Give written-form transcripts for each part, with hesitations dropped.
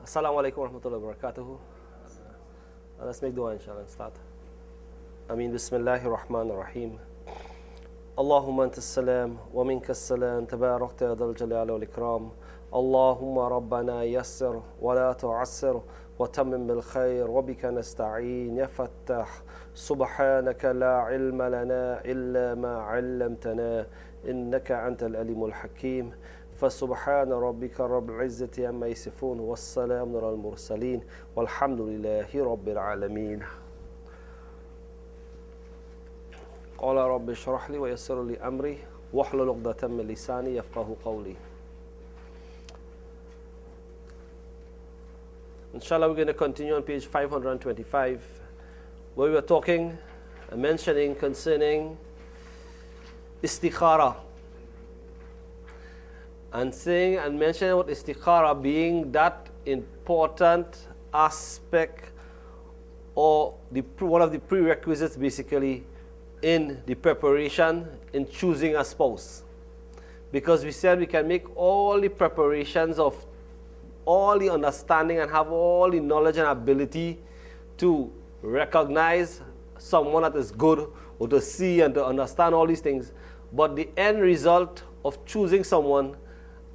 Assalamu alaikum wa rahmatullahi wa barakatuhu. Let's make dua inshallah and start. Ameen. Bismillahir Rahmanir Rahim. Allahumma anta salam wa minka salam tabarakta ya dhal jalali wal ikram. Allahumma rabbana yassir wa la tu'assir wa tammim bil khair wa bika nasta'in ya fattah. Subhanaka la ilma lana illa ma 'allamtana innaka antal alimul hakim. فسبحان ربك رب العزة عما يصفون والسلام على المرسلين والحمد لله رب العالمين. قال رب اشرح لي ويسر لي أمري واحلل عقدة من لساني يفقهوا قولي. Inshallah, we're going to continue on page 525, where we were talking and mentioning concerning Istikhara. And saying and mentioning about Istikhara being that important aspect or one of the prerequisites basically in the preparation in choosing a spouse. Because we said we can make all the preparations of all the understanding and have all the knowledge and ability to recognize someone that is good or to see and to understand all these things. But the end result of choosing someone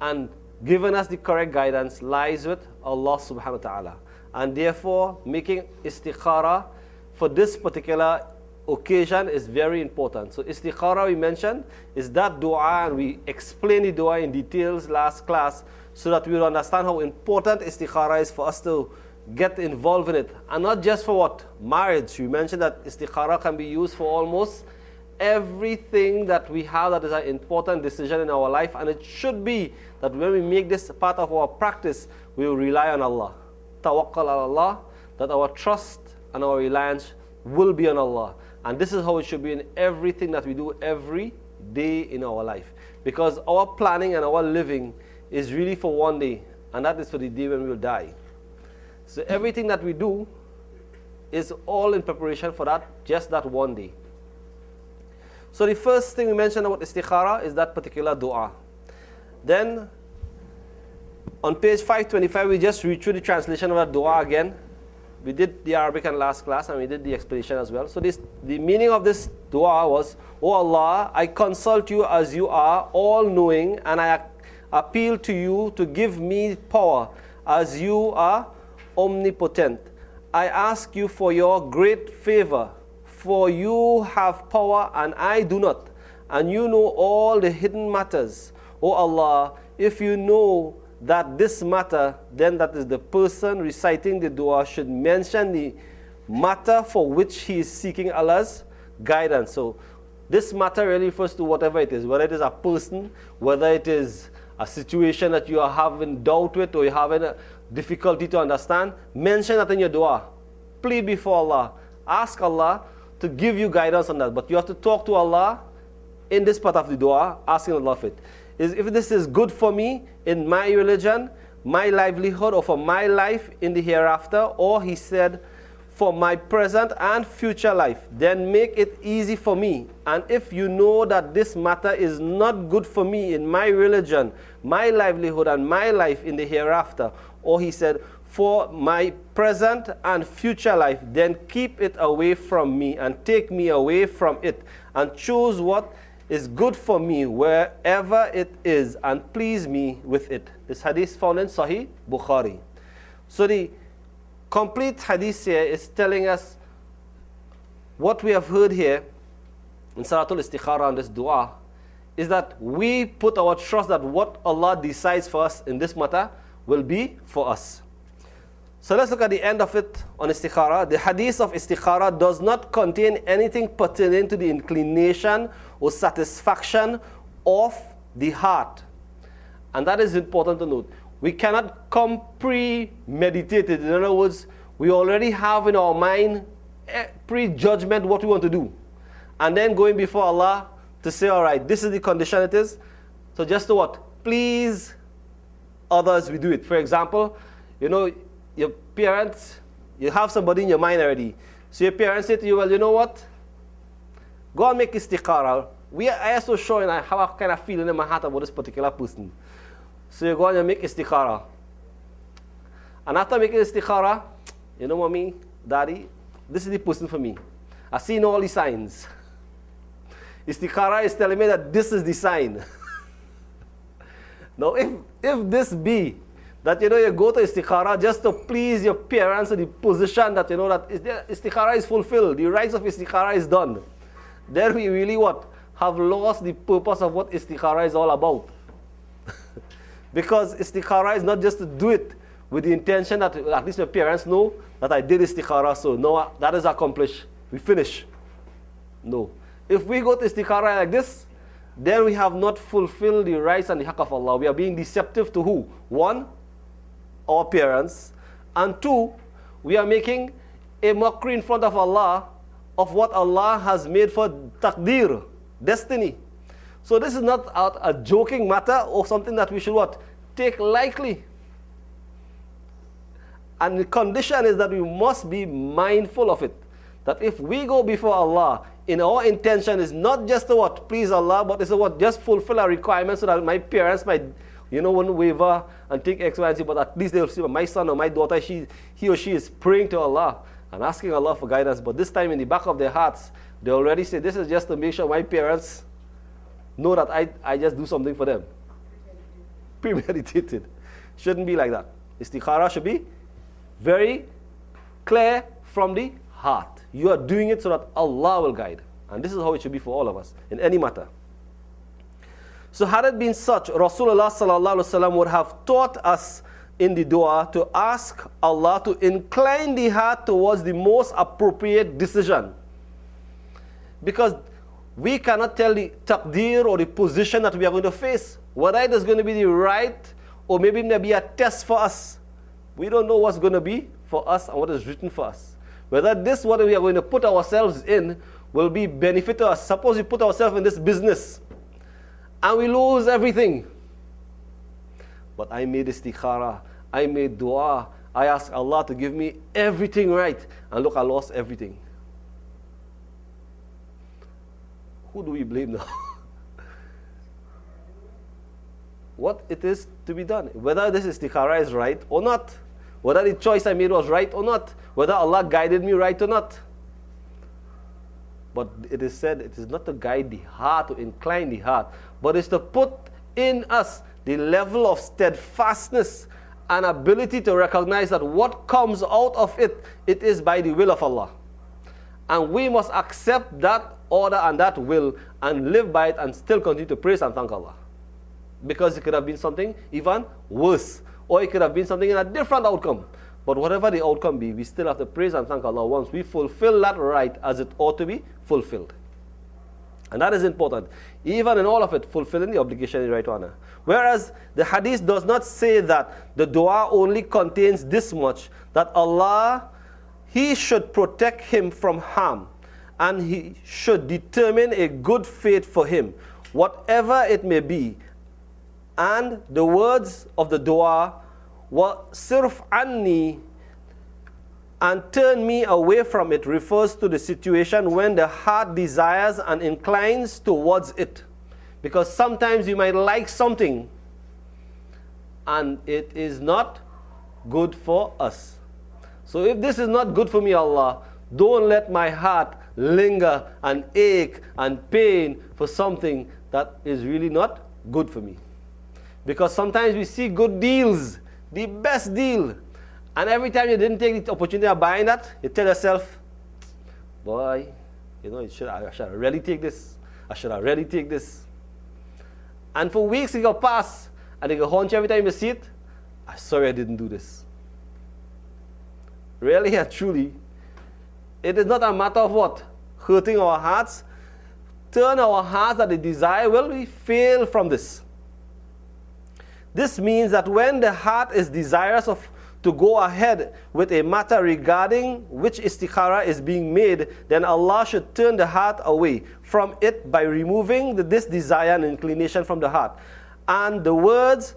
and giving us the correct guidance lies with Allah subhanahu wa ta'ala. And therefore, making istikhara for this particular occasion is very important. So istikhara, we mentioned, is that dua, and we explained the dua in details last class so that we will understand how important istikhara is for us to get involved in it. And not just for what? Marriage. We mentioned that istikhara can be used for almost everything that we have that is an important decision in our life, and it should be that when we make this part of our practice, we will rely on Allah. Tawakkal ala Allah, that our trust and our reliance will be on Allah. And this is how it should be in everything that we do every day in our life. Because our planning and our living is really for one day, and that is for the day when we will die. So everything that we do is all in preparation for that, just that one day. So the first thing we mentioned about istikhara is that particular dua. Then, on page 525, we just read through the translation of that dua again. We did the Arabic in last class, and we did the explanation as well. So the meaning of this dua was, O Allah, I consult you as you are all-knowing, and I appeal to you to give me power as you are omnipotent. I ask you for your great favor, for you have power and I do not, and you know all the hidden matters. O Allah, if you know that this matter, then that is the person reciting the dua should mention the matter for which he is seeking Allah's guidance. So this matter really refers to whatever it is, whether it is a person, whether it is a situation that you are having doubt with or you're having a difficulty to understand. Mention that in your dua. Plead before Allah. Ask Allah to give you guidance on that. But you have to talk to Allah in this part of the dua, asking Allah for it. If this is good for me in my religion, my livelihood, or for my life in the hereafter, or he said, for my present and future life, then make it easy for me. And if you know that this matter is not good for me in my religion, my livelihood, and my life in the hereafter, or he said, for my present and future life, then keep it away from me and take me away from it, and choose what is good for me wherever it is, and please me with it. This hadith found in Sahih Bukhari. So the complete hadith here is telling us what we have heard here in Salatul Istikhara and this dua is that we put our trust that what Allah decides for us in this matter will be for us. So let's look at the end of it on Istikhara. The hadith of Istikhara does not contain anything pertaining to the inclination or satisfaction of the heart. And that is important to note. We cannot come premeditated. In other words, we already have in our mind pre-judgment what we want to do. And then going before Allah to say, all right, this is the condition it is. So just to what? Please others, we do it. For example, you know, your parents, you have somebody in your mind already. So your parents say to you, well, you know what? Go and make istikhara. I am so sure and I have a kind of feeling in my heart about this particular person. So you go and you make istikhara. And after making istikhara, you know, mommy, daddy, this is the person for me. I've seen all the signs. Istikhara is telling me that this is the sign. Now, if this be that, you know, you go to istikhara just to please your parents in the position that, you know, that istikhara is fulfilled, the rights of istikhara is done, then we really what? Have lost the purpose of what istikhara is all about. Because istikhara is not just to do it with the intention that at least my parents know that I did istikhara, so no, that is accomplished. We finish. No. If we go to istikhara like this, then we have not fulfilled the rights and the haqq of Allah. We are being deceptive to who? One, our parents. And two, we are making a mockery in front of Allah of what Allah has made for taqdeer, destiny. So this is not a joking matter or something that we should what? Take lightly. And the condition is that we must be mindful of it. That if we go before Allah, in our intention is not just to what? Please Allah, but it's to what? Just fulfill our requirements so that my parents might, you know, won't waver and think X, Y, and Z, but at least they'll see my son or my daughter, he or she is praying to Allah and asking Allah for guidance. But this time in the back of their hearts, they already say, this is just to make sure my parents know that I just do something for them. Premeditated. Shouldn't be like that. Istikhara should be very clear from the heart. You are doing it so that Allah will guide. And this is how it should be for all of us, in any matter. So had it been such, Rasulullah sallallahu alaihi wasallam would have taught us in the dua to ask Allah to incline the heart towards the most appropriate decision. Because we cannot tell the taqdeer or the position that we are going to face, whether it is going to be the right or maybe it may be a test for us. We don't know what's going to be for us and what is written for us. Whether this, what we are going to put ourselves in, will be benefit to us. Suppose we put ourselves in this business and we lose everything. But I made istikhara, I made dua, I asked Allah to give me everything right. And look, I lost everything. Who do we blame now? What it is to be done. Whether this istikhara is right or not. Whether the choice I made was right or not. Whether Allah guided me right or not. But it is said it is not to guide the heart, to incline the heart, but it's to put in us the level of steadfastness and ability to recognize that what comes out of it, it is by the will of Allah. And we must accept that order and that will and live by it and still continue to praise and thank Allah. Because it could have been something even worse. Or it could have been something in a different outcome. But whatever the outcome be, we still have to praise and thank Allah once we fulfill that right as it ought to be fulfilled. And that is important. Even in all of it, fulfilling the obligation in right honor. Whereas the hadith does not say that the dua only contains this much, that Allah, He should protect him from harm. And He should determine a good fate for him, whatever it may be. And the words of the dua were sirf anni, and turn me away from it, refers to the situation when the heart desires and inclines towards it. Because sometimes you might like something and it is not good for us. So if this is not good for me, Allah, don't let my heart linger and ache and pain for something that is really not good for me. Because sometimes we see good deals, the best deal, and every time you didn't take the opportunity of buying that, you tell yourself, boy, you know, I should really take this. I should really take this. And for weeks it will pass, and it will haunt you every time you see it. I'm sorry I didn't do this. Really and truly, it is not a matter of what? Hurting our hearts. Turn our hearts that the desire will we fail from this. This means that when the heart is desirous to go ahead with a matter regarding which istikhara is being made, then Allah should turn the heart away from it by removing this desire and inclination from the heart. And the words,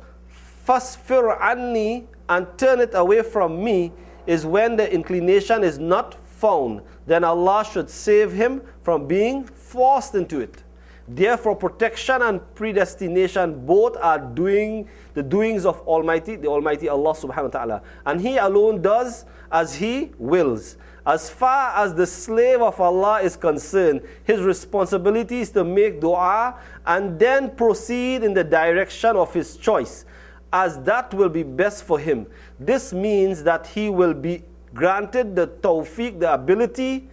fasfir anni, and turn it away from me, is when the inclination is not found. Then Allah should save him from being forced into it. Therefore, protection and predestination both are the doings of the Almighty Allah subhanahu wa ta'ala. And He alone does as He wills. As far as the slave of Allah is concerned, his responsibility is to make dua and then proceed in the direction of his choice, as that will be best for him. This means that he will be granted the tawfiq, the ability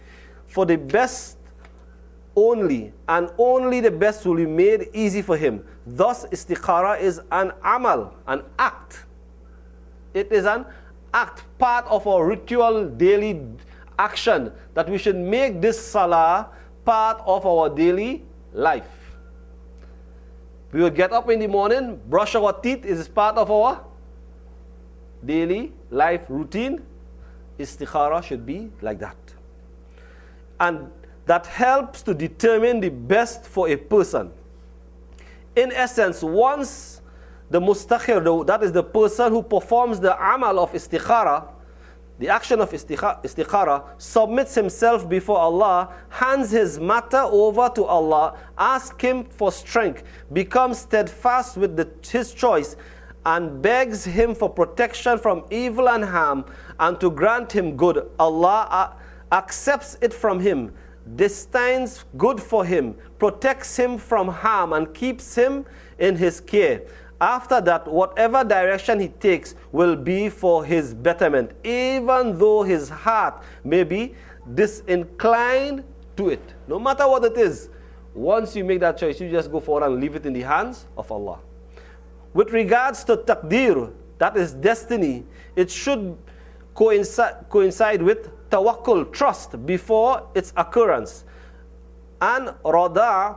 for the best only, and only the best will be made easy for him. Thus, istikhara is an amal, an act. It is an act, part of our ritual daily action, that we should make this salah part of our daily life. We will get up in the morning, brush our teeth, is part of our daily life routine. Istikhara should be like that. And that helps to determine the best for a person. In essence, once the mustakhir, that is the person who performs the amal of istikhara, the action of istikhara, submits himself before Allah, hands his matter over to Allah, asks Him for strength, becomes steadfast with his choice, and begs Him for protection from evil and harm, and to grant him good. Allah accepts it from him, destines good for him, protects him from harm, and keeps him in His care. After that, whatever direction he takes will be for his betterment, even though his heart may be disinclined to it. No matter what it is, once you make that choice, you just go forward and leave it in the hands of Allah. With regards to taqdeer, that is destiny, it should coincide with tawakkul, trust, before its occurrence, and rada,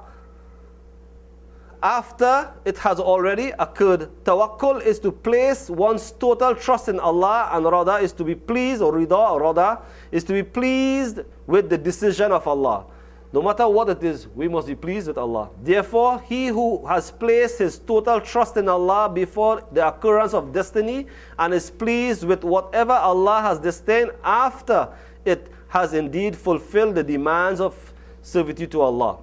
after it has already occurred. Tawakkul is to place one's total trust in Allah, and rada is to be pleased, or rada is to be pleased with the decision of Allah. No matter what it is, we must be pleased with Allah. Therefore, he who has placed his total trust in Allah before the occurrence of destiny and is pleased with whatever Allah has destined after it, has indeed fulfilled the demands of servitude to Allah.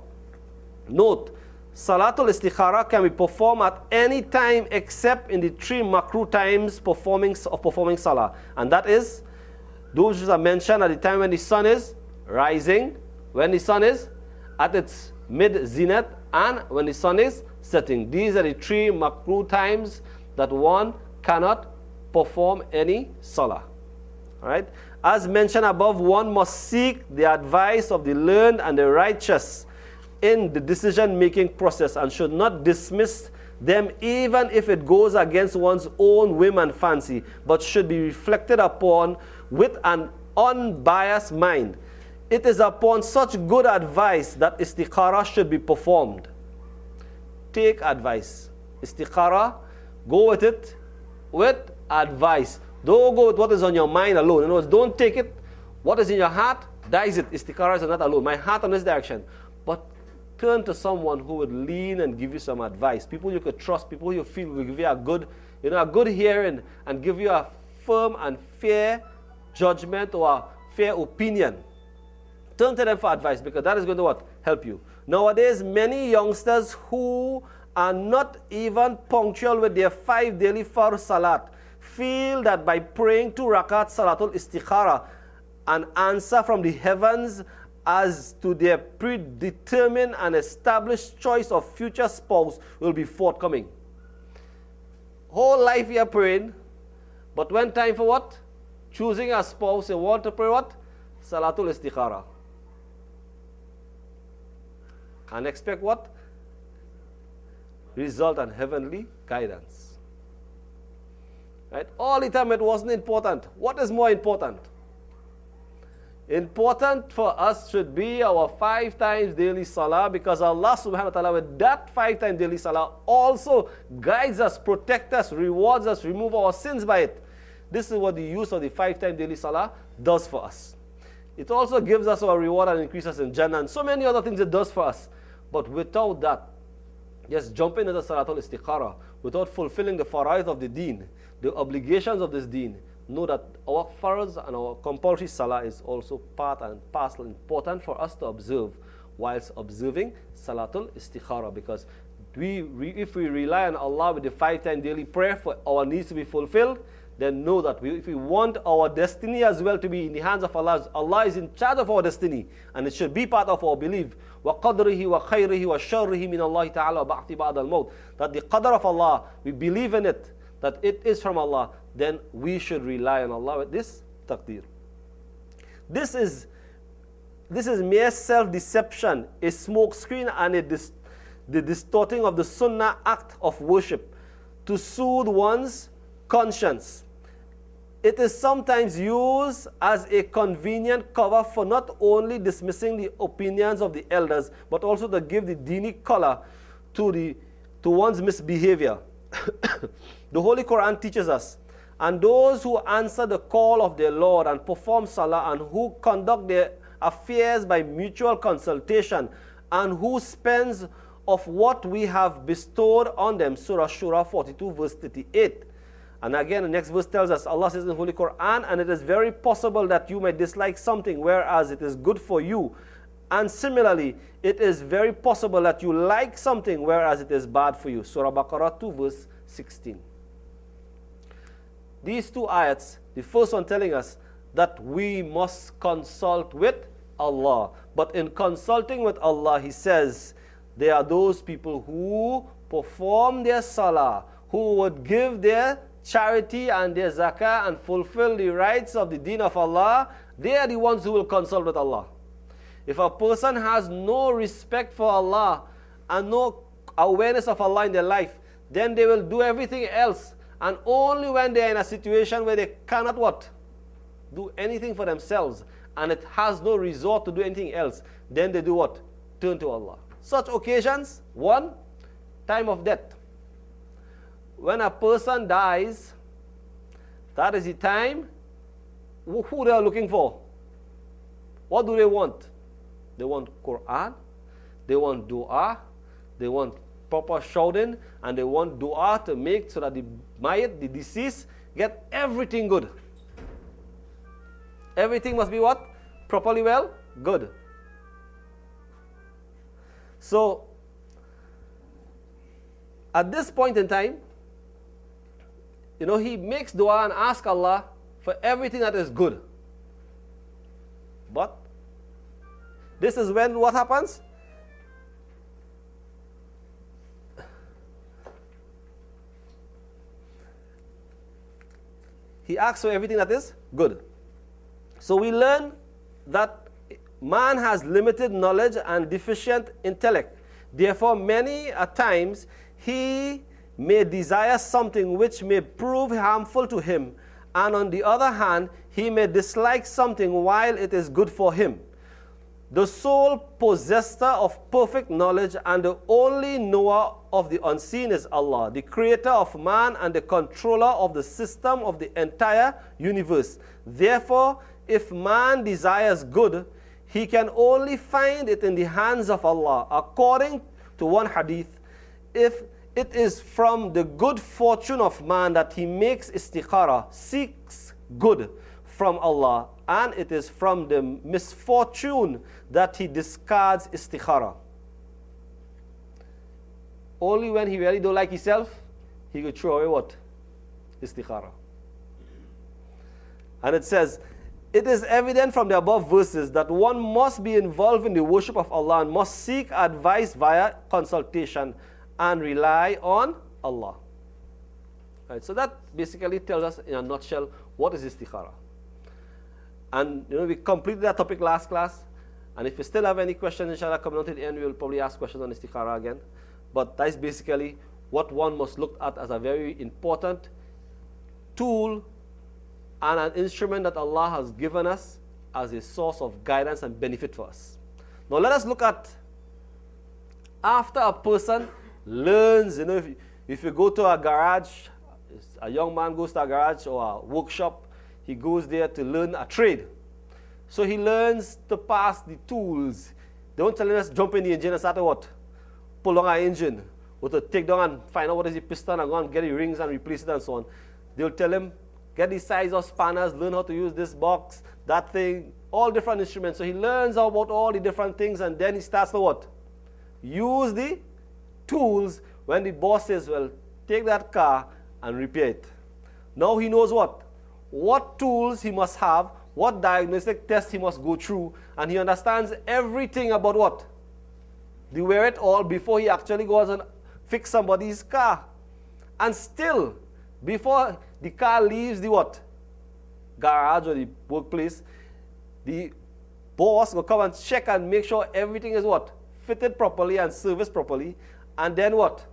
Note, Salatul Istikhara can be performed at any time except in the 3 makruh times of performing Salah. And that is, those which are mentioned at the time when the sun is rising, when the sun is at its mid-zenith, and when the sun is setting. These are the 3 makruh times that one cannot perform any Salah. Alright? As mentioned above, one must seek the advice of the learned and the righteous in the decision-making process, and should not dismiss them even if it goes against one's own whim and fancy, but should be reflected upon with an unbiased mind. It is upon such good advice that istikhara should be performed. Take advice. Istikhara, go with it with advice. Don't go with what is on your mind alone. In other words, don't take it. What is in your heart, that is it. Istikhara is not alone. My heart on this direction. But turn to someone who would lean and give you some advice. People you could trust, people you feel will give you a good hearing and give you a firm and fair judgment or a fair opinion. Turn to them for advice, because that is going to help you. Nowadays, many youngsters who are not even punctual with their 5 daily fard salat feel that by praying 2 rakat salatul istikhara, an answer from the heavens as to their predetermined and established choice of future spouse will be forthcoming. Whole life you are praying, but when time for what? Choosing a spouse, you want to pray what? Salatul Istikhara. And expect what? Result and heavenly guidance. Right? All the time it wasn't important. What is more important? Important for us should be our 5 times daily salah, because Allah subhanahu wa ta'ala with that 5 times daily salah also guides us, protects us, rewards us, remove our sins by it. This is what the use of the 5 times daily salah does for us. It also gives us our reward and increases in Jannah and so many other things it does for us. But without that, just jumping into Salatul Istikhara, without fulfilling the fara'id of the deen, the obligations of this deen, know that our farz and our compulsory salah is also part and parcel important for us to observe. whilst observing Salatul Istikhara. Because if we rely on Allah with the 5-time daily prayer for our needs to be fulfilled, then know that if we want our destiny as well to be in the hands of Allah, Allah is in charge of our destiny, and it should be part of our belief. وَقَدْرِهِ وَخَيْرِهِ وَشَرِّهِ مِنَ اللَّهِ تَعَالَى وَبَعْثِ بَعْدَ الْمَوْتِ. That the qadr of Allah, we believe in it, that it is from Allah, then we should rely on Allah with this taqdeer. This is mere self-deception, a smokescreen, and the distorting of the sunnah act of worship to soothe one's conscience. It is sometimes used as a convenient cover for not only dismissing the opinions of the elders, but also to give the dini color to one's misbehavior. The Holy Quran teaches us, and those who answer the call of their Lord and perform salah, and who conduct their affairs by mutual consultation, and who spends of what we have bestowed on them. Surah Shura 42 verse 38. And again, the next verse tells us, Allah says in the Holy Quran, and it is very possible that you may dislike something, whereas it is good for you. And similarly, it is very possible that you like something, whereas it is bad for you. Surah Baqarah 2 verse 16. These two ayats, the first one telling us that we must consult with Allah. But in consulting with Allah, He says, there are those people who perform their salah, who would give their charity and their zakah and fulfill the rights of the deen of Allah. They are the ones who will consult with Allah. If a person has no respect for Allah and no awareness of Allah in their life, then they will do everything else. And only when they are in a situation where they cannot what? Do anything for themselves, and it has no resort to do anything else, then they do what? Turn to Allah. Such occasions, one, time of death. When a person dies, that is the time who they are looking for. What do they want? They want Quran, they want dua, they want proper shouting, and they want dua to make so that the mayat, the deceased, get everything good. Everything must be what? Properly well? Good. So, at this point in time, he makes dua and asks Allah for everything that is good. But this is when what happens? He asks for everything that is good. So we learn that man has limited knowledge and deficient intellect. Therefore, many a times he may desire something which may prove harmful to him, and on the other hand, he may dislike something while it is good for him. The sole possessor of perfect knowledge and the only knower of the unseen is Allah, the creator of man and the controller of the system of the entire universe. Therefore, if man desires good, he can only find it in the hands of Allah. According to one hadith, if it is from the good fortune of man that he makes istikhara, seeks good from Allah, and it is from the misfortune that he discards istikhara. Only when he really don't like himself, he could throw away what? Istikhara. And it says, it is evident from the above verses that one must be involved in the worship of Allah and must seek advice via consultation and rely on Allah. Right, so that basically tells us in a nutshell what is istikhara. And we completed that topic last class. And if you still have any questions, inshallah, coming on to the end, we will probably ask questions on istikhara again. But that is basically what one must look at as a very important tool and an instrument that Allah has given us as a source of guidance and benefit for us. Now let us look at, after a person learns, if you go to a garage, a young man goes to a garage or a workshop, he goes there to learn a trade. So he learns to pass the tools. They don't tell him us jump in the engine and start to what? Pull on our engine. Or to take down and find out what is the piston and go and get the rings and replace it and so on. They'll tell him, get the size of spanners, learn how to use this box, that thing. all different instruments. So he learns about all the different things, and then he starts to what? Use the tools when the boss says, well, take that car and repair it. Now he knows what tools he must have, what diagnostic tests he must go through, and he understands everything about what? The where-it-all before he actually goes and fix somebody's car. And still, before the car leaves the what? Garage or the workplace, the boss will come and check and make sure everything is what? Fitted properly and serviced properly. And then what?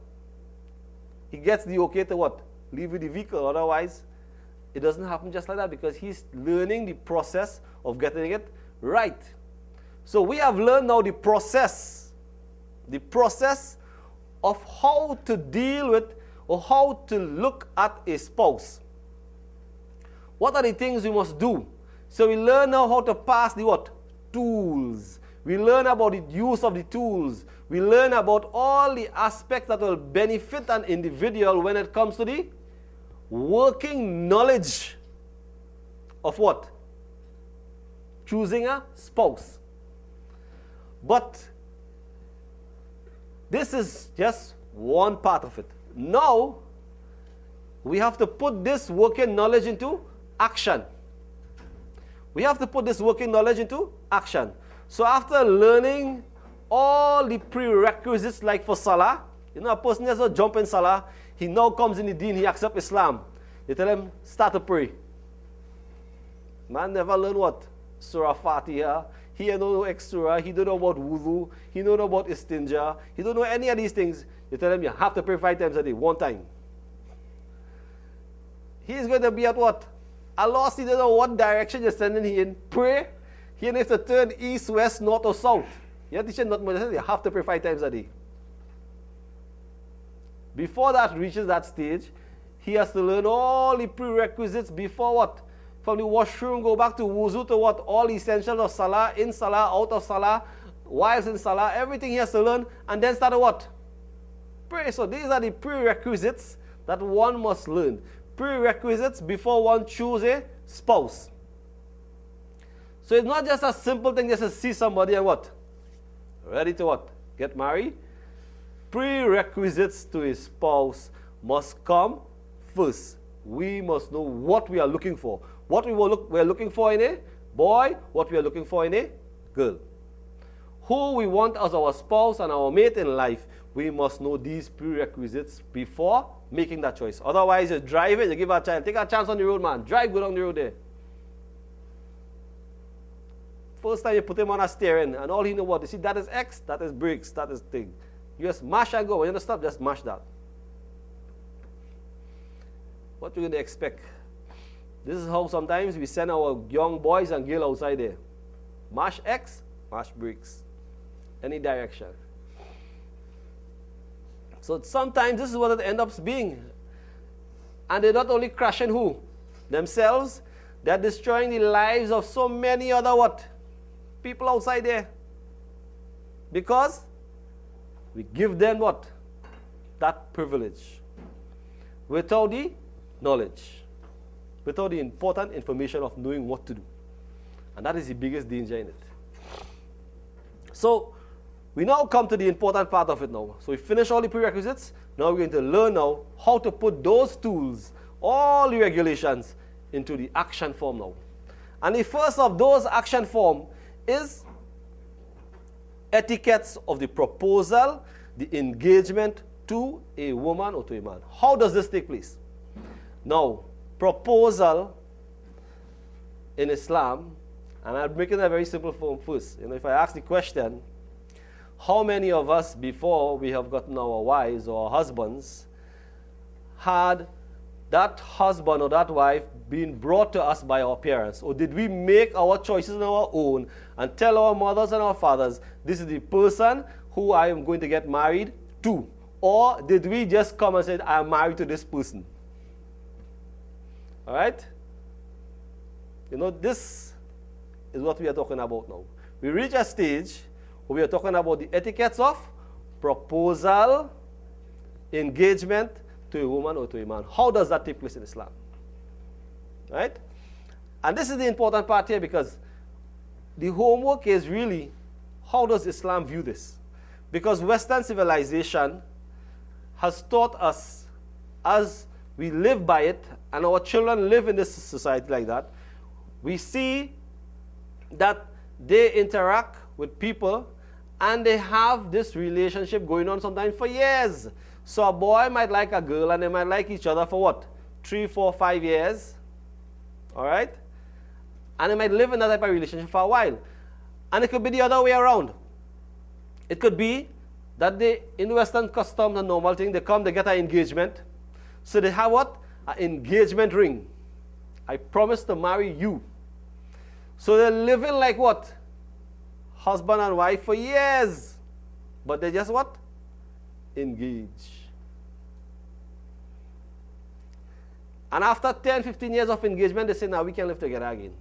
He gets the okay to what? Leave with the vehicle. Otherwise, it doesn't happen just like that, because he's learning the process of getting it right. So we have learned now the process of how to deal with or how to look at a spouse. What are the things we must do? So we learn now how to pass the what? Tools. We learn about the use of the tools. We learn about all the aspects that will benefit an individual when it comes to the working knowledge of what? Choosing a spouse. But this is just one part of it. Now, we have to put this working knowledge into action. We have to put this working knowledge into action. So after learning all the prerequisites, like for Salah, a person has to jump in Salah, he now comes in the deen, he accepts Islam. You tell him, start to pray. Man never learn what? Surah Fatiha. He don't know extra. He don't know about wudu. He don't know about istinja. He don't know any of these things. You tell him you have to pray 5 times a day, one time. He's going to be at what? A loss. He doesn't know what direction you're sending him in. Pray. He needs to turn east, west, north, or south. You're teaching not much. You have to pray 5 times a day. Before that reaches that stage, he has to learn all the prerequisites before what? From the washroom, go back to wuzu to what? All the essentials of Salah, in Salah, out of Salah, whilst in Salah, everything he has to learn, and then start to what? Pray. So these are the prerequisites that one must learn. Prerequisites before one chooses a spouse. So it's not just a simple thing just to see somebody and what? Ready to what? Get married? Prerequisites to a spouse must come first. We must know what we are looking for. What we are looking for in a boy, what we are looking for in a girl. Who we want as our spouse and our mate in life, we must know these prerequisites before making that choice. Otherwise, you drive it, you give a child, take a chance on the road, man. Drive, go down the road there. First time you put him on a steering, and all he know what, you see, that is X, that is brakes, that is thing. You just mash and go. When you stop, just mash that. What you going to expect? This is how sometimes we send our young boys and girls outside there. Mash X, mash brakes. Any direction. So sometimes this is what it ends up being. And they're not only crashing who? Themselves. They're destroying the lives of so many other what? People outside there. Because we give them what? That privilege. Without the knowledge. Without the important information of knowing what to do. And that is the biggest danger in it. So, we now come to the important part of it now. So we finish all the prerequisites. Now we're going to learn now how to put those tools, all the regulations, into the action form now. And the first of those action form is etiquettes of the proposal, the engagement to a woman or to a man. How does this take place? Now, proposal in Islam, and I'm making a very simple form first. If I ask the question, how many of us before we have gotten our wives or our husbands had that husband or that wife being brought to us by our parents? Or did we make our choices on our own and tell our mothers and our fathers, this is the person who I am going to get married to? Or did we just come and say, I am married to this person? All right? This is what we are talking about now. We reach a stage where we are talking about the etiquettes of proposal, engagement to a woman or to a man. How does that take place in Islam? Right? And this is the important part here, because the homework is really, how does Islam view this? Because Western civilization has taught us, as we live by it, and our children live in this society like that, we see that they interact with people and they have this relationship going on sometimes for years. So a boy might like a girl and they might like each other for what? 3, 4, 5 years. All right? And they might live in that type of relationship for a while. And it could be the other way around. It could be that they, in Western customs and normal thing, they come, they get an engagement. So they have what? An engagement ring. I promise to marry you. So they're living like what? Husband and wife for years. But they just what? Engage. And after 10, 15 years of engagement, they say, now we can live together again.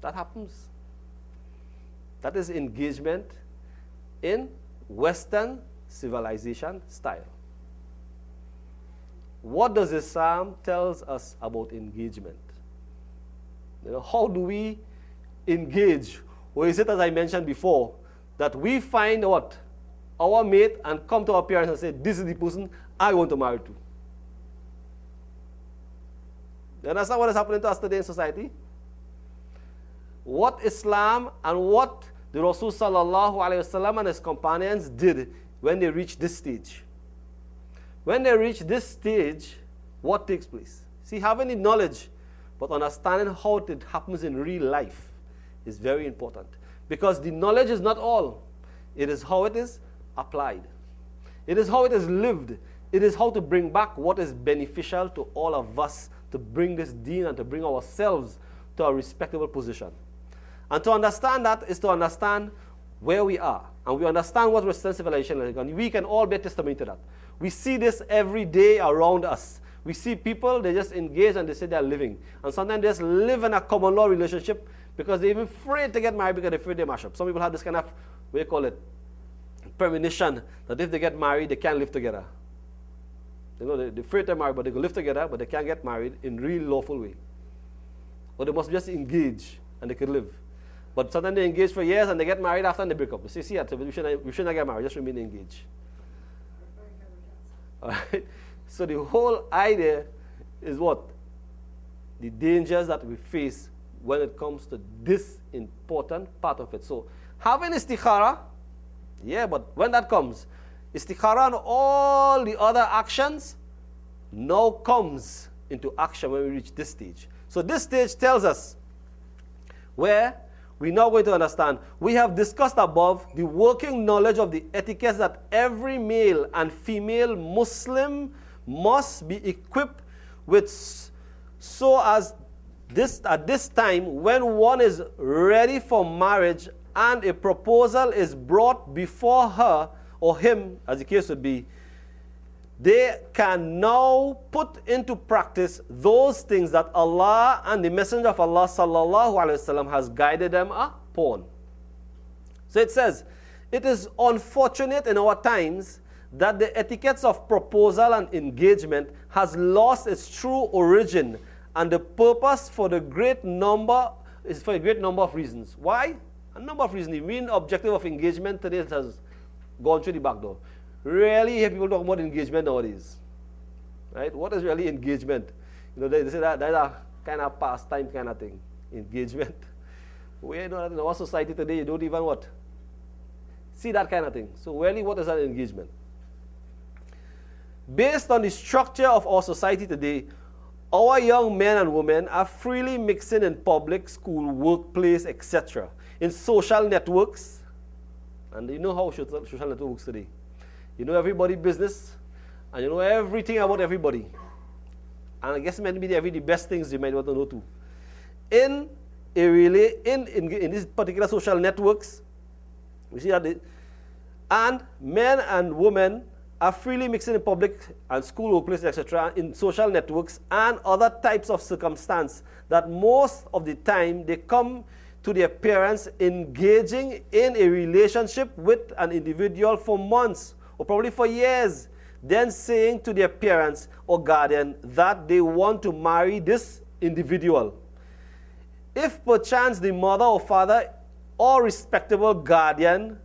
That happens. That is engagement in Western civilization style. What does Islam tells us about engagement? How do we engage? Or is it, as I mentioned before, that we find what? Our mate and come to our parents and say, this is the person I want to marry to. You understand what is happening to us today in society? What Islam and what the Rasul sallallahu alayhi wasallam and his companions did when they reached this stage. When they reach this stage, what takes place? See, having the knowledge, but understanding how it happens in real life is very important. Because the knowledge is not all. It is how it is applied. It is how it is lived. It is how to bring back what is beneficial to all of us, to bring this deen and to bring ourselves to a respectable position. And to understand that is to understand where we are. And we understand what Western civilization is. And we can all bear testimony to that. We see this every day around us. We see people, they just engage and they say they're living. And sometimes they just live in a common law relationship because they're even afraid to get married because they're afraid they mash up. Some people have this kind of, what do you call it, premonition that if they get married, they can't live together. They're afraid to marry, but they can live together, but they can't get married in real lawful way. Or they must just engage and they can live. But sometimes they engage for years and they get married after and they break up. You see, we shouldn't get married, just remain engaged. All right? So the whole idea is what? The dangers that we face when it comes to this important part of it. So having istikhara, yeah, but when that comes, istikhara and all the other actions now comes into action when we reach this stage. So this stage tells us where we're now going to understand. We have discussed above the working knowledge of the etiquettes that every male and female Muslim must be equipped with, so as this at this time when one is ready for marriage and a proposal is brought before her or him, as the case would be, they can now put into practice those things that Allah and the Messenger of Allah sallallahu alaihi wasallam has guided them upon. So it says, it is unfortunate in our times that the etiquettes of proposal and engagement has lost its true origin and the purpose for the great number is for a great number of reasons. Why? A number of reasons. The main objective of engagement today has gone through the back door. Rarely hear people talk about engagement nowadays. Right? What is really engagement? They say that's a kind of pastime kind of thing. Engagement. We know that in our society today, you don't even what? See that kind of thing. So really, what is that engagement? Based on the structure of our society today, our young men and women are freely mixing in public, school, workplace, etc. in social networks. And you know how social network works today. You know everybody's business, and you know everything about everybody. And I guess maybe the best things you might want to know too. In these particular social networks, we see that and men and women are freely mixing in public and school, workplace, etc. in social networks and other types of circumstance that most of the time they come to their parents engaging in a relationship with an individual for months or probably for years, then saying to their parents or guardian that they want to marry this individual. If perchance the mother or father or respectable guardian,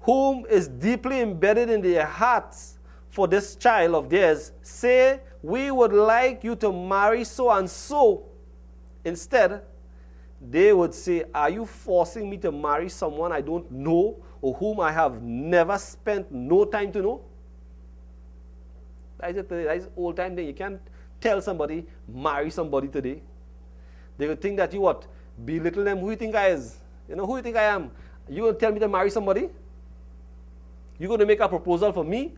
whom is deeply embedded in their hearts for this child of theirs, say, we would like you to marry so and so, instead, they would say, are you forcing me to marry someone I don't know or whom I have never spent no time to know? That is old time thing. You can't tell somebody, marry somebody today. They would think that you what? Belittle them. Who you think I is? You know, who you think I am? You going to tell me to marry somebody? You going to make a proposal for me?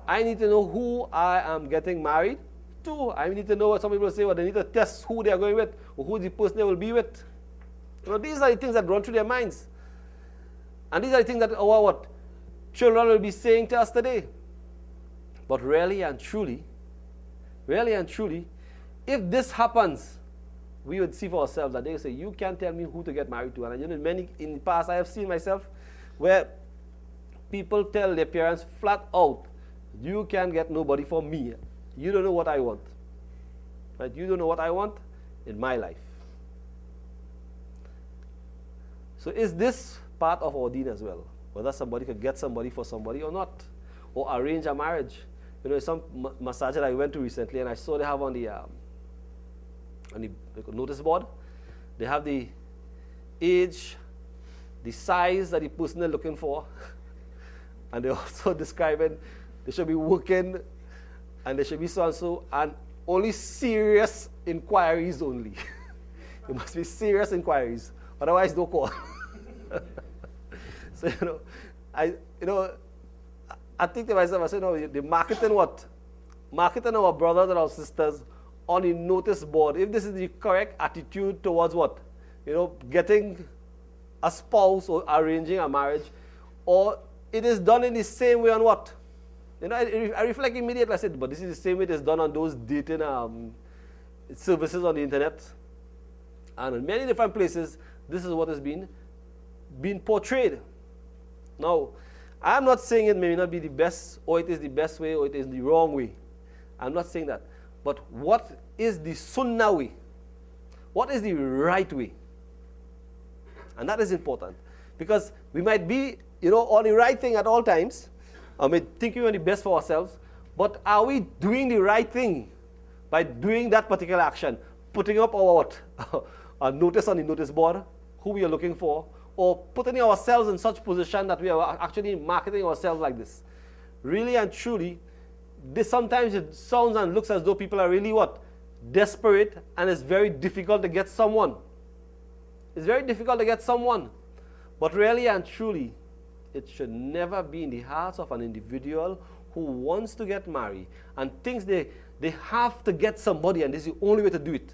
I need to know who I am getting married to. I need to know what some people say, well, they need to test who they are going with or who the person they will be with. You know, these are the things that run through their minds. And these are the things that our what? Children will be saying to us today. But really and truly, if this happens, we would see for ourselves that they will say, you can't tell me who to get married to. And you know, in the past I have seen myself where people tell their parents flat out, you can't get nobody for me. You don't know what I want. Right? You don't know what I want in my life. So is this part of our deen as well? Whether somebody could get somebody for somebody or not. Or arrange a marriage. You know, some masajid I went to recently and I saw they have on the notice board, they have the age, the size that the person is looking for. And they're also describing they should be working and they should be so and so, and only serious inquiries only. It must be serious inquiries. Otherwise, don't call. So, I think to myself, I said, no, the marketing what? Marketing our brothers and our sisters on the notice board. If this is the correct attitude towards what? Getting a spouse or arranging a marriage, or it is done in the same way on what? I reflect immediately. I said, but this is the same way it is done on those dating services on the internet. And in many different places, this is what has been portrayed. Now, I'm not saying it may not be the best, or it is the best way, or it is the wrong way. I'm not saying that. But what is the sunnah way? What is the right way? And that is important. Because we might be, on the right thing at all times. I mean, thinking we're the best for ourselves. But are we doing the right thing by doing that particular action? Putting up our what? A notice on the notice board, who we are looking for, or putting ourselves in such position that we are actually marketing ourselves like this. Really and truly, this sometimes it sounds and looks as though people are really what? Desperate, and it's very difficult to get someone. It's very difficult to get someone. But really and truly, it should never be in the hearts of an individual who wants to get married and thinks they have to get somebody and this is the only way to do it.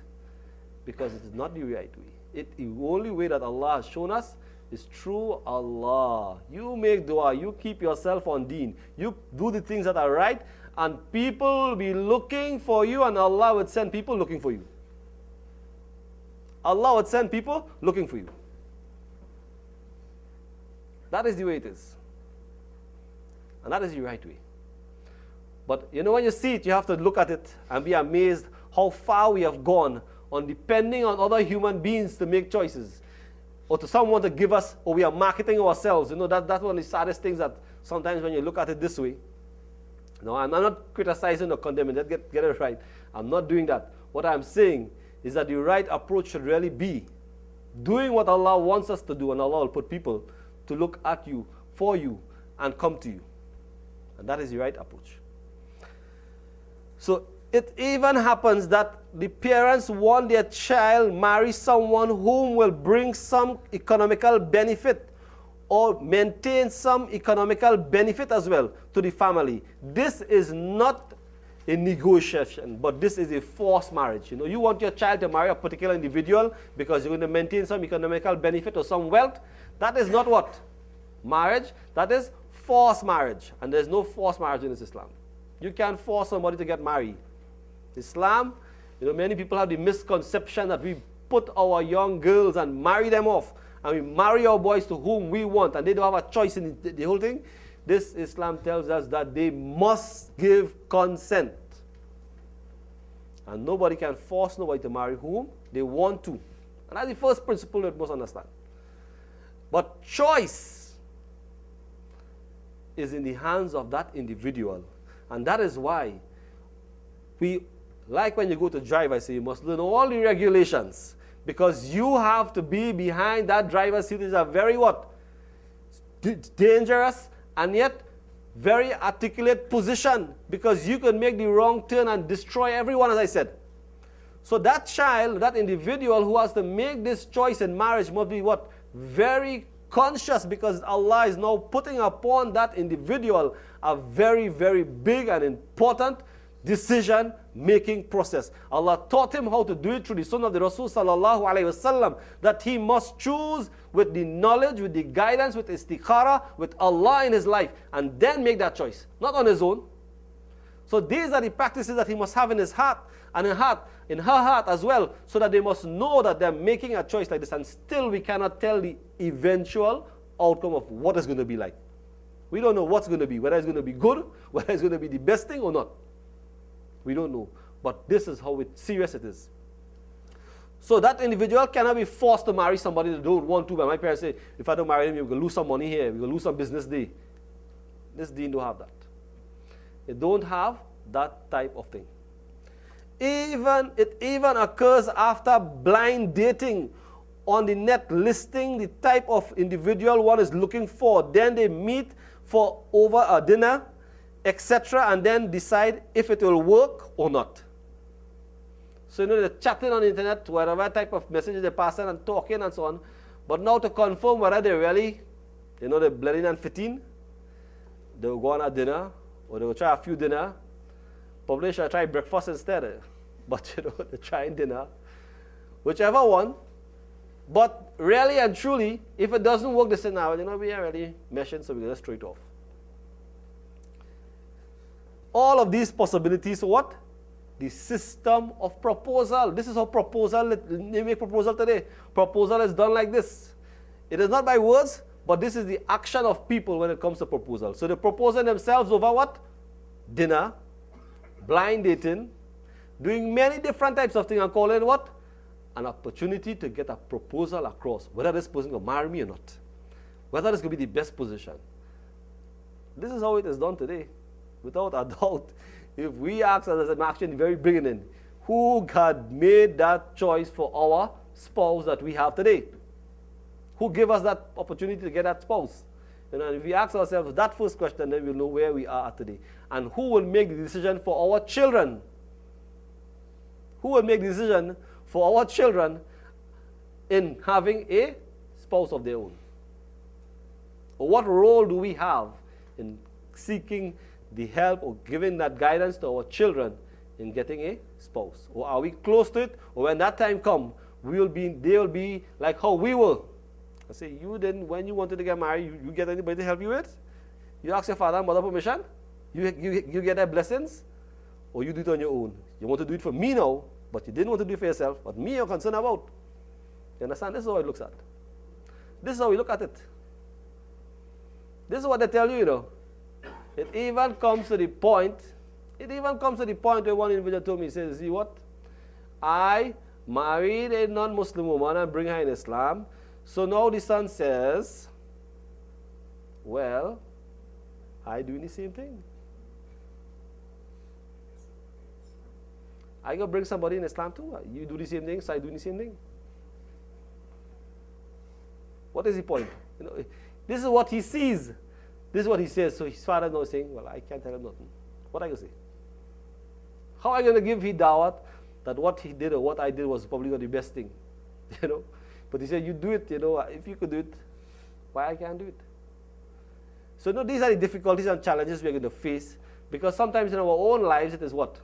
Because it is not the right way. The only way that Allah has shown us is through Allah. You make dua, you keep yourself on deen, you do the things that are right, and people will be looking for you, and Allah would send people looking for you. Allah would send people looking for you. That is the way it is. And that is the right way. But when you see it, you have to look at it and be amazed how far we have gone on depending on other human beings to make choices. Or to someone to give us, or we are marketing ourselves. That's one of the saddest things that sometimes when you look at it this way. No, I'm not criticizing or condemning. Let's get it right. I'm not doing that. What I'm saying is that the right approach should really be doing what Allah wants us to do, and Allah will put people to look at you, for you, and come to you. And that is the right approach. So it even happens that the parents want their child marry someone whom will bring some economical benefit or maintain some economical benefit as well to the family. This is not a negotiation, but this is a forced marriage. You want your child to marry a particular individual because you're going to maintain some economical benefit or some wealth. That is not what? Marriage. That is forced marriage. And there's no forced marriage in Islam. You can't force somebody to get married. Islam, many people have the misconception that we put our young girls and marry them off, and we marry our boys to whom we want, and they don't have a choice in the whole thing. This Islam tells us that they must give consent. And nobody can force nobody to marry whom they want to. And that's the first principle that we must understand. But choice is in the hands of that individual. And that is why we, like when you go to drive, I say you must learn all the regulations. Because you have to be behind that driver's seat, which is a very what? Dangerous and yet very articulate position. Because you can make the wrong turn and destroy everyone, as I said. So that child, that individual who has to make this choice in marriage must be what? Very conscious, because Allah is now putting upon that individual a very, very big and important decision-making process. Allah taught him how to do it through the sunnah of the Rasul sallallahu alayhi wasallam, that he must choose with the knowledge, with the guidance, with istikhara, with Allah in his life, and then make that choice, not on his own. So these are the practices that he must have in his heart, and in her heart as well, so that they must know that they're making a choice like this, and still we cannot tell the eventual outcome of what it's going to be like. We don't know what's going to be, whether it's going to be good, whether it's going to be the best thing or not. We don't know. But this is how serious it is. So that individual cannot be forced to marry somebody that don't want to. But my parents say, if I don't marry him, you're going to lose some money here, you're going to lose some business there. This deen don't have that. It don't have that type of thing. It even occurs after blind dating on the net, listing the type of individual one is looking for. Then they meet for over a dinner, etc., and then decide if it will work or not. So they're chatting on the internet, whatever type of messages they're passing and talking and so on. But now to confirm whether they really, they're blending and fitting, they'll go on a dinner, or they'll try a few dinner. Probably should try breakfast instead. But they're trying dinner. Whichever one. But really and truly, if it doesn't work, they say, now, we are already meshing, so we're going to straight off. All of these possibilities, what? The system of proposal. This is how they make proposal today. Proposal is done like this. It is not by words, but this is the action of people when it comes to proposal. So they propose themselves over what? Dinner, blind dating, doing many different types of things and calling it what? An opportunity to get a proposal across, whether this person will marry me or not, whether this could be the best position. This is how it is done today. Without a doubt, if we ask, as I'm actually in the very beginning, who had made that choice for our spouse that we have today? Who gave us that opportunity to get that spouse? And if we ask ourselves that first question, then we'll know where we are today. And who will make the decision for our children? Who will make the decision for our children in having a spouse of their own? Or what role do we have in seeking the help or giving that guidance to our children in getting a spouse? Or are we close to it? Or when that time comes, they will be like how we were. I say, when you wanted to get married, you get anybody to help you with? You ask your father and mother permission? You get their blessings? Or you do it on your own? You want to do it for me now, but you didn't want to do it for yourself, but me you're concerned about. You understand? This is how it looks at. This is how we look at it. This is what they tell you, It even comes to the point where one individual told me, he says, see what? I married a non-Muslim woman and bring her in Islam. So now the son says, well, I doing the same thing. I go bring somebody in Islam too. You do the same thing, so I do the same thing. What is the point? This is what he sees. This is what he says. So his father now is saying, well, I can't tell him nothing. What are you going to say? How are you going to give him dawat that what he did or what I did was probably not the best thing? But he said, you do it, if you could do it, why I can't do it? So these are the difficulties and challenges we're going to face, because sometimes in our own lives it is what?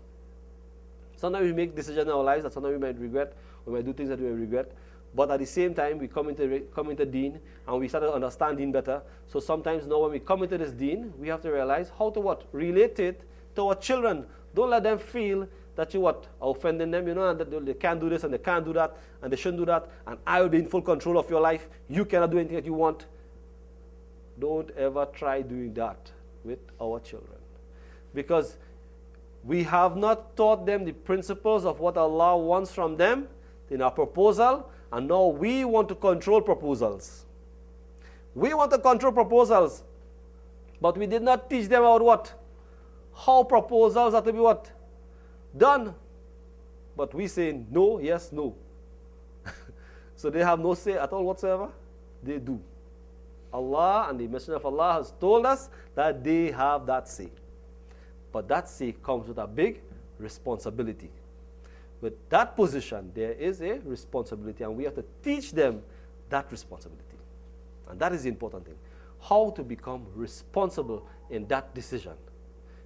Sometimes we make decisions in our lives that sometimes we might regret, we might do things that we might regret, but at the same time we come into deen and we start to understand deen better. So sometimes now when we come into this deen, we have to realize how to what? Relate it to our children. Don't let them feel that you what? Are offending them, and that they can't do this and they can't do that and they shouldn't do that and I will be in full control of your life. You cannot do anything that you want. Don't ever try doing that with our children. Because We have not taught them the principles of what Allah wants from them in our proposal, and now we want to control proposals. We want to control proposals, but we did not teach them about what? How proposals are to be what? Done. But we say no, yes, no. So they have no say at all whatsoever. They do. Allah and the Messenger of Allah has told us that they have that say. But that say comes with a big responsibility. With that position, there is a responsibility, and we have to teach them that responsibility. And that is the important thing. How to become responsible in that decision.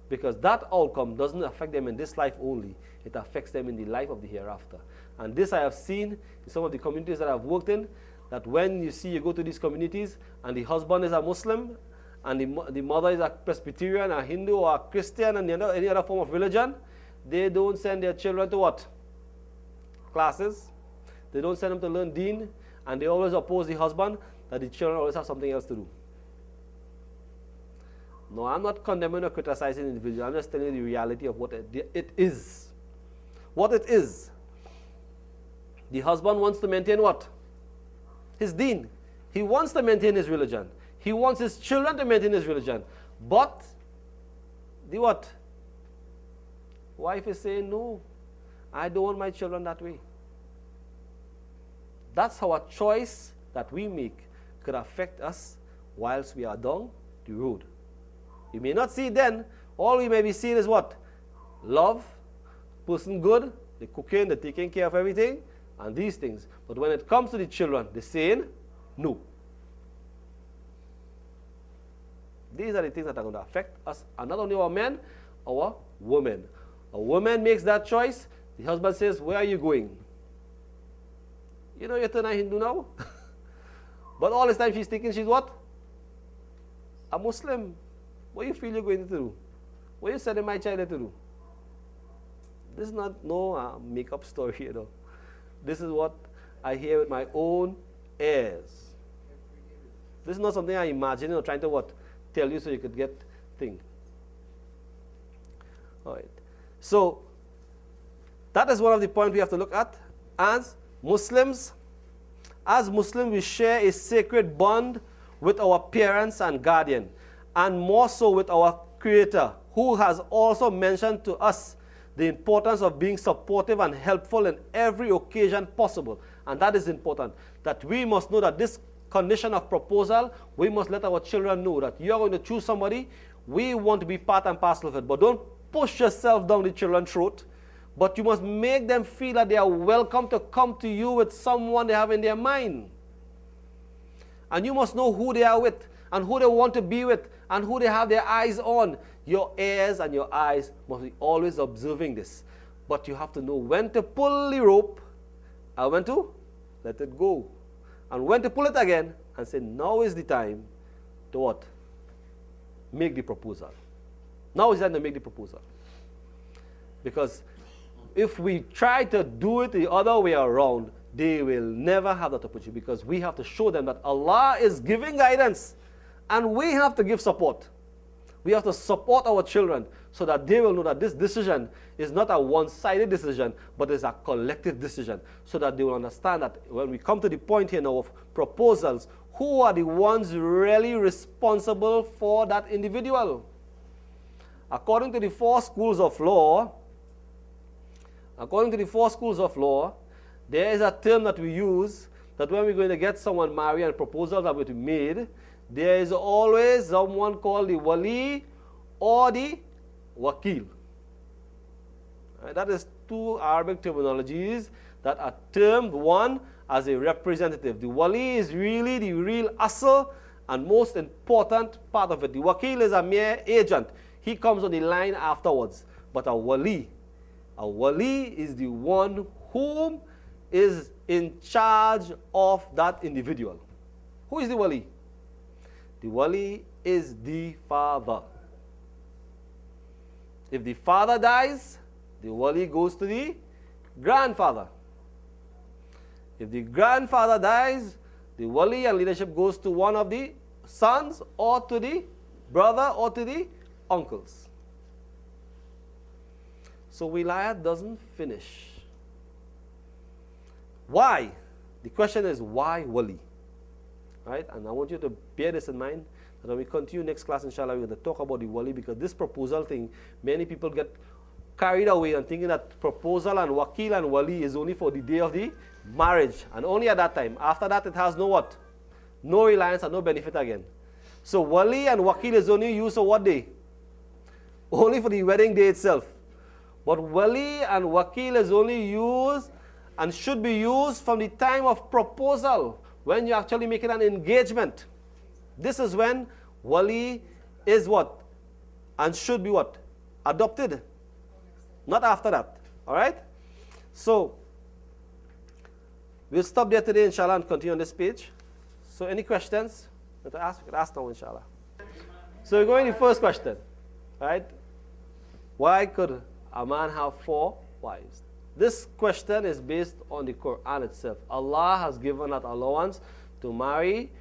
Because that outcome doesn't affect them in this life only. It affects them in the life of the hereafter. And this I have seen in some of the communities that I've worked in, that when you go to these communities and the husband is a Muslim and the mother is a Presbyterian, a Hindu, or a Christian, and any other form of religion, they don't send their children to what? Classes. They don't send them to learn deen, and they always oppose the husband, that the children always have something else to do. No, I'm not condemning or criticizing individuals. I'm just telling you the reality of what it is. What it is. The husband wants to maintain what? His deen. He wants to maintain his religion. He wants his children to maintain his religion. But the what? Wife is saying, no, I don't want my children that way. That's how a choice that we make could affect us whilst we are down the road. You may not see it then. All we may be seeing is what? Love, person good, the cooking, the taking care of everything, and these things. But when it comes to the children, they're saying no. These are the things that are going to affect us, and not only our men, our women. A woman makes that choice. The husband says, where are you going? You know, you're turning Hindu now. But all this time she's thinking she's what? A Muslim. What do you feel you're going to do? What are you sending my child to do? This is not no make-up story, you know. This is what I hear with my own ears. This is not something I imagine or trying to what? Tell you so you could get thing. All right. So that is one of the points we have to look at. As Muslims, we share a sacred bond with our parents and guardian, and more so with our Creator, who has also mentioned to us the importance of being supportive and helpful in every occasion possible. And that is important, that we must know that this condition of proposal, we must let our children know that you are going to choose somebody, we want to be part and parcel of it. But don't push yourself down the children's throat, but you must make them feel that they are welcome to come to you with someone they have in their mind. And you must know who they are with, and who they want to be with, and who they have their eyes on. Your ears and your eyes must be always observing this. But you have to know when to pull the rope and when to let it go. And when to pull it again and say, now is the time to what? Make the proposal. Now is the time to make the proposal. Because if we try to do it the other way around, they will never have that opportunity, because we have to show them that Allah is giving guidance and we have to give support. We have to support our children so that they will know that this decision is not a one-sided decision, but is a collective decision, so that they will understand that when we come to the point here now of proposals, who are the ones really responsible for that individual? According to the four schools of law, there is a term that we use that when we're going to get someone married and proposals are going to be made, there is always someone called the wali or the wakil. Right, that is two Arabic terminologies that are termed one as a representative. The wali is really the real asl and most important part of it. The wakil is a mere agent. He comes on the line afterwards. But a wali is the one whom is in charge of that individual. Who is the wali? The wali is the father. If the father dies, the wali goes to the grandfather. If the grandfather dies, the wali and leadership goes to one of the sons, or to the brother, or to the uncles. So wilayat doesn't finish. Why? The question is, why wali? Right? And I want you to bear this in mind. And when we continue next class, inshallah, we're going to talk about the wali, because this proposal thing, many people get carried away and thinking that proposal and wakil and wali is only for the day of the marriage, and only at that time. After that, it has no what? No reliance and no benefit again. So wali and wakil is only used for what day? Only for the wedding day itself. But wali and wakil is only used and should be used from the time of proposal, when you're actually making an engagement. This is when wali is what? And should be what? Adopted. Not after that. Alright? So, we'll stop there today, inshallah, and continue on this page. So, any questions? You can ask now, inshallah. So, we're going to the first question. Right? Why could a man have 4 wives? This question is based on the Quran itself. Allah has given that allowance to marry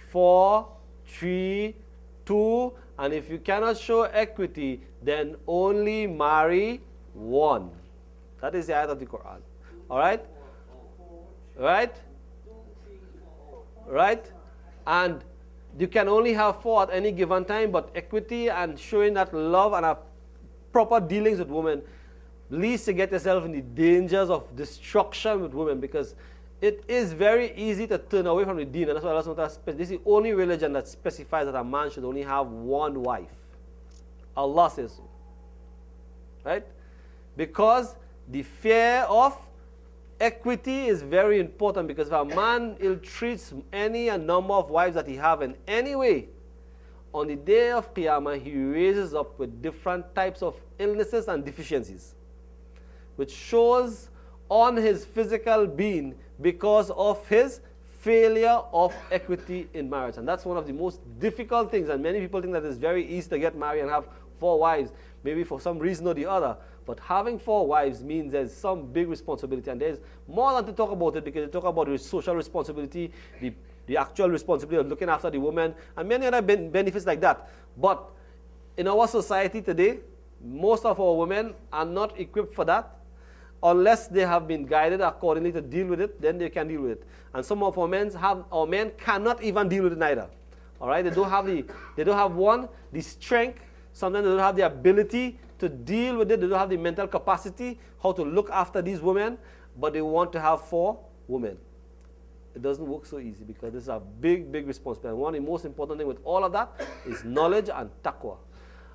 4, 3, 2, and if you cannot show equity, then only marry 1. That is the ayat of the Quran. Alright? Right? Right? And you can only have 4 at any given time, but equity and showing that love and a proper dealings with women leads to get yourself in the dangers of destruction with women, because it is very easy to turn away from the deen. And that's why Allah, this is the only religion that specifies that a man should only have 1 wife. Allah says so. Right? Because the fear of equity is very important, because if a man ill-treats any a number of wives that he have in any way, on the day of Qiyamah, he raises up with different types of illnesses and deficiencies, which shows on his physical being because of his failure of equity in marriage. And that's one of the most difficult things, and many people think that it's very easy to get married and have 4 wives, maybe for some reason or the other. But having 4 wives means there's some big responsibility, and there's more than to talk about it, because they talk about the social responsibility, the actual responsibility of looking after the woman, and many other benefits like that. But in our society today, most of our women are not equipped for that. Unless they have been guided accordingly to deal with it, then they can deal with it. And some of our men cannot even deal with it neither. All right, they don't have the strength. Sometimes they don't have the ability to deal with it. They don't have the mental capacity how to look after these women, but they want to have 4 women. It doesn't work so easy, because this is a big, big responsibility. And one of the most important things with all of that is knowledge and taqwa.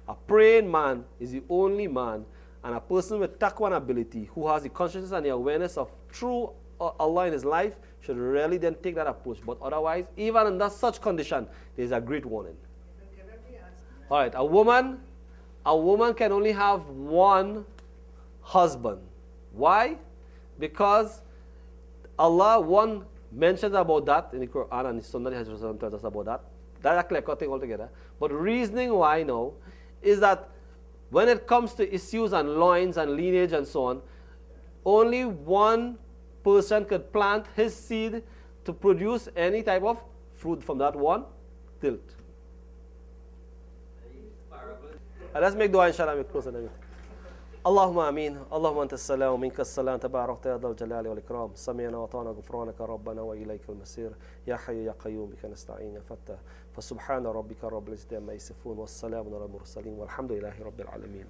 A praying man is the only man, and a person with taqwa and ability, who has the consciousness and the awareness of true Allah in his life, should really then take that approach. But otherwise, even under such condition, there is a great warning. All right, a woman can only have 1 husband. Why? Because Allah mentions about that in the Quran, and the Sunnah has tells us about that. That's a clear thing altogether. But reasoning why now is that when it comes to issues and loins and lineage and so on, only 1 person could plant his seed to produce any type of fruit from that 1 tilt. Let's make dua, inshallah, we close it. اللهم امين اللهم انت السلام ومنك السلام تبارك يا ذا الجلال والاكرام سمعنا وطعنا غفرانك ربنا واليك المصير يا حي يا قيوم بك نستعين يا فتاه فسبحان ربك رب العزه عما يصفون والسلام على المرسلين والحمد لله رب العالمين.